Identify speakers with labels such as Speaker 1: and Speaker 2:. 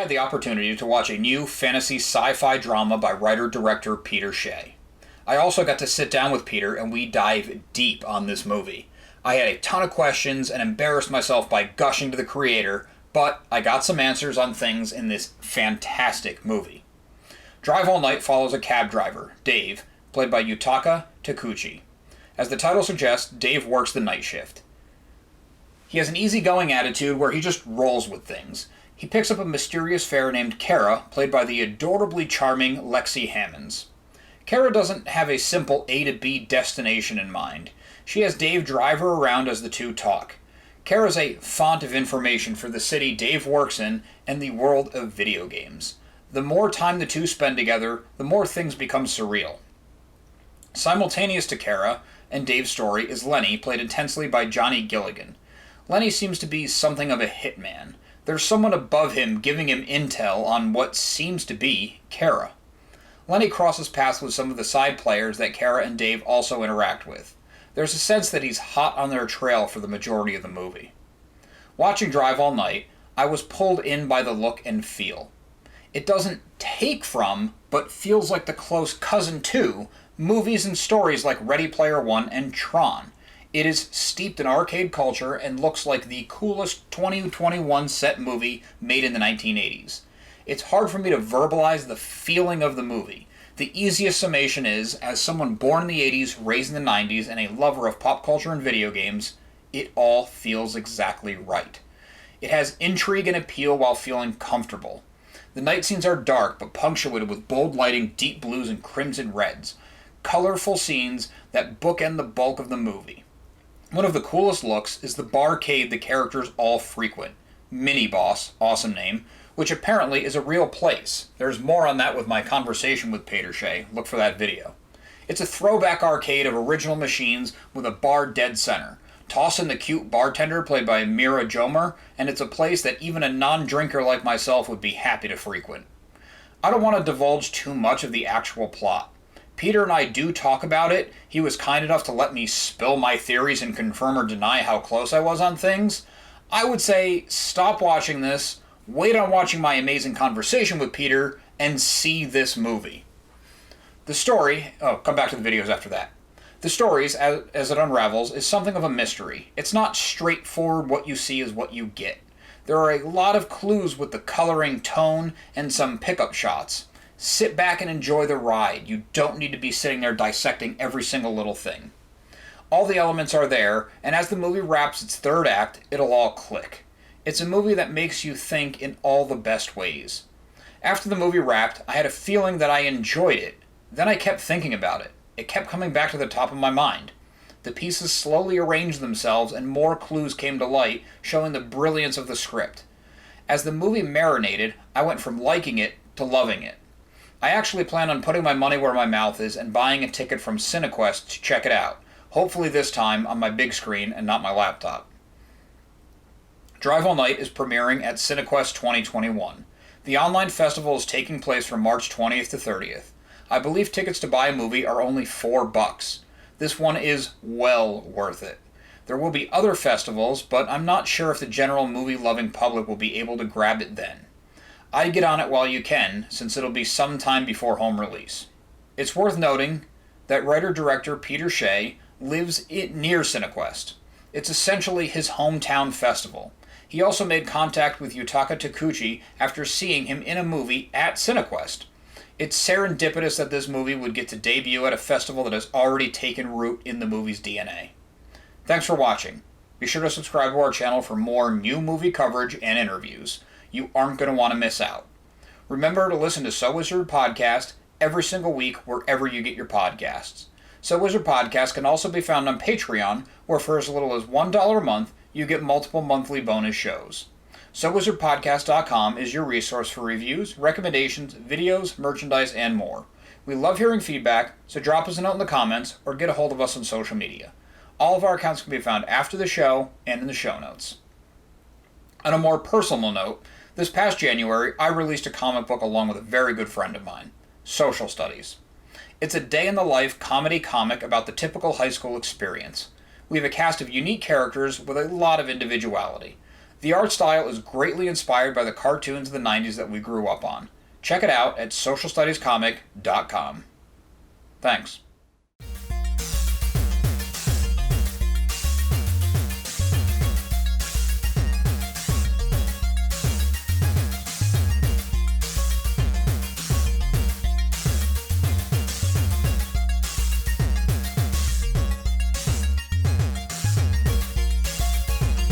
Speaker 1: had the opportunity to watch a new fantasy sci-fi drama by writer-director Peter Shea. I also got to sit down with Peter and we dive deep on this movie. I had a ton of questions and embarrassed myself by gushing to the creator, but I got some answers on things in this fantastic movie. Drive All Night follows a cab driver, Dave, played by Yutaka Takeuchi. As the title suggests, Dave works the night shift. He has an easygoing attitude where he just rolls with things. He picks up a mysterious fare named Cara, played by the adorably charming Lexy Hammonds. Cara doesn't have a simple A to B destination in mind. She has Dave drive her around as the two talk. Cara's a font of information for the city Dave works in and the world of video games. The more time the two spend together, the more things become surreal. Simultaneous to Cara and Dave's story is Lenny, played intensely by Johnny Gilligan. Lenny seems to be something of a hitman. There's someone above him giving him intel on what seems to be Cara. Lenny crosses paths with some of the side players that Cara and Dave also interact with. There's a sense that he's hot on their trail for the majority of the movie. Watching Drive All Night, I was pulled in by the look and feel. It doesn't take from, but feels like the close cousin to, movies and stories like Ready Player One and Tron. It is steeped in arcade culture and looks like the coolest 2021 set movie made in the 1980s. It's hard for me to verbalize the feeling of the movie. The easiest summation is, as someone born in the 80s, raised in the 90s, and a lover of pop culture and video games, it all feels exactly right. It has intrigue and appeal while feeling comfortable. The night scenes are dark, but punctuated with bold lighting, deep blues, and crimson reds. Colorful scenes that bookend the bulk of the movie. One of the coolest looks is the barcade the characters all frequent. Mini Boss, awesome name, which apparently is a real place. There's more on that with my conversation with Peter Shea. Look for that video. It's a throwback arcade of original machines with a bar dead center. Toss in the cute bartender played by Mira Jomer, and it's a place that even a non-drinker like myself would be happy to frequent. I don't want to divulge too much of the actual plot. Peter and I do talk about it. He was kind enough to let me spill my theories and confirm or deny how close I was on things. I would say stop watching this, wait on watching my amazing conversation with Peter, and see this movie. The story, come back to the videos after that. The story, as it unravels, is something of a mystery. It's not straightforward. What you see is what you get. There are a lot of clues with the coloring, tone, and some pickup shots. Sit back and enjoy the ride. You don't need to be sitting there dissecting every single little thing. All the elements are there, and as the movie wraps its third act, it'll all click. It's a movie that makes you think in all the best ways. After the movie wrapped, I had a feeling that I enjoyed it. Then I kept thinking about it. It kept coming back to the top of my mind. The pieces slowly arranged themselves and more clues came to light, showing the brilliance of the script. As the movie marinated, I went from liking it to loving it. I actually plan on putting my money where my mouth is and buying a ticket from Cinequest to check it out. Hopefully this time on my big screen and not my laptop. Drive All Night is premiering at Cinequest 2021. The online festival is taking place from March 20th to 30th. I believe tickets to buy a movie are only $4. This one is well worth it. There will be other festivals, but I'm not sure if the general movie-loving public will be able to grab it then. I'd get on it while you can, since it'll be some time before home release. It's worth noting that writer-director Peter Shea lives near Cinequest. It's essentially his hometown festival. He also made contact with Yutaka Takeuchi after seeing him in a movie at Cinequest. It's serendipitous that this movie would get to debut at a festival that has already taken root in the movie's DNA. Thanks for watching. Be sure to subscribe to our channel for more new movie coverage and interviews. You aren't going to want to miss out. Remember to listen to So Wizard Podcast every single week wherever you get your podcasts. So Wizard Podcast can also be found on Patreon, where for as little as $1 a month, you get multiple monthly bonus shows. SoWizardPodcast.com is your resource for reviews, recommendations, videos, merchandise, and more. We love hearing feedback, so drop us a note in the comments or get a hold of us on social media. All of our accounts can be found after the show and in the show notes. On a more personal note, this past January, I released a comic book along with a very good friend of mine, Social Studies. It's a day-in-the-life comedy comic about the typical high school experience. We have a cast of unique characters with a lot of individuality. The art style is greatly inspired by the cartoons of the 90s that we grew up on. Check it out at socialstudiescomic.com. Thanks.